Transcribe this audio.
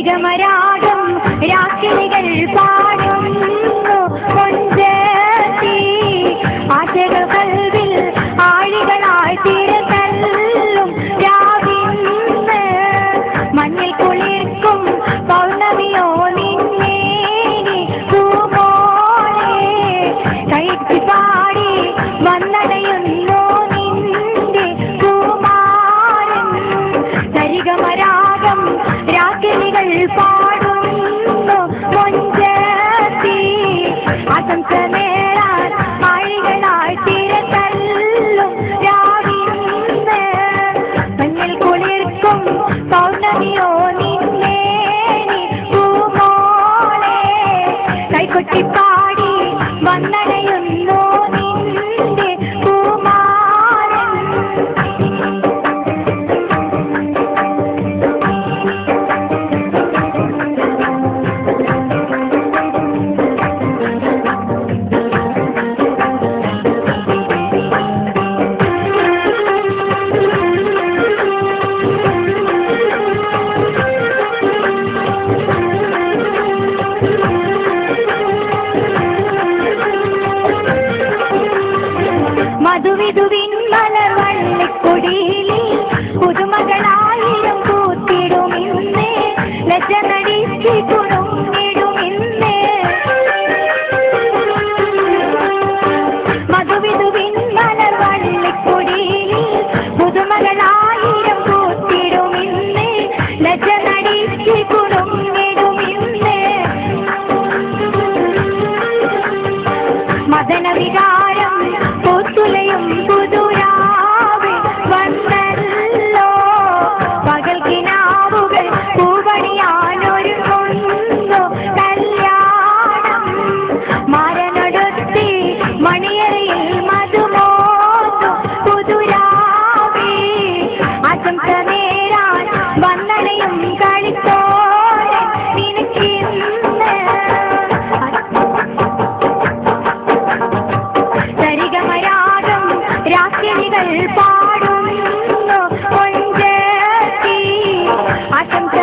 സരിഗമരാഗം രാക്കിനികൾ പാടുന്നു കൊഞ്ചത്തി ആശകൾ കൽവിൽ ആഴികളായി തിരതല്ലും രാവിന്ന് മഞ്ഞിൽ കുളിർക്കും പൗർണമിയോ നിന്നെ പൂമോളെ കൈത്തി പാടി വന്നടയുന്നു നിന്റെ പൂമാരൻ സരിഗമരാഗം രാക്കിനികൾ പാടുന്നു കൊഞ്ചത്തി ആശംസ നേരാൻ ആഴികളായി തിരതല്ലും രാവിന്ന് മഞ്ഞിൽ കുളിർക്കും പൗർണമിയോ നിന്നെ പൂമോളെ കൈകൊട്ടിപ്പാടി വന്നടയുന്നു നിന്റെ പൂമാരൻ മധുവിധുവിൻ മലർവള്ളിക്കൊടിയിൽ പുതുമകളായിരം കൂത്തിടുമിന്ന് ലജ്ജനടിച്ച് കുടുങ്ങിടുമിന്ന് മധുവിധുവിൻ മലർവള്ളിക്കൊടിയിൽ പുതുമകളായിരം കൂത്തിടുമിന്ന് ലജ്ജനടിച്ച് കുടുങ്ങിടുമിന്ന് മദനവികാരം പൂത്തുലയും പുതുരാവിൽ വന്നല്ലോ പകൽ കിനാവുകൾ പൂവണിയാനൊരുങ്ങുന്നു കല്യാണം മാരനൊടുത്തി മണിയറയിൽ മധുമോന്നു പുതുരാവി ആശംസ നേരാൻ വന്നണയും കളിത്തോടെ നിനക്കിന്ന് സരിഗമരാഗം രാക്കിനികൾ പാടുന്നു കൊഞ്ചത്തി ആശംസ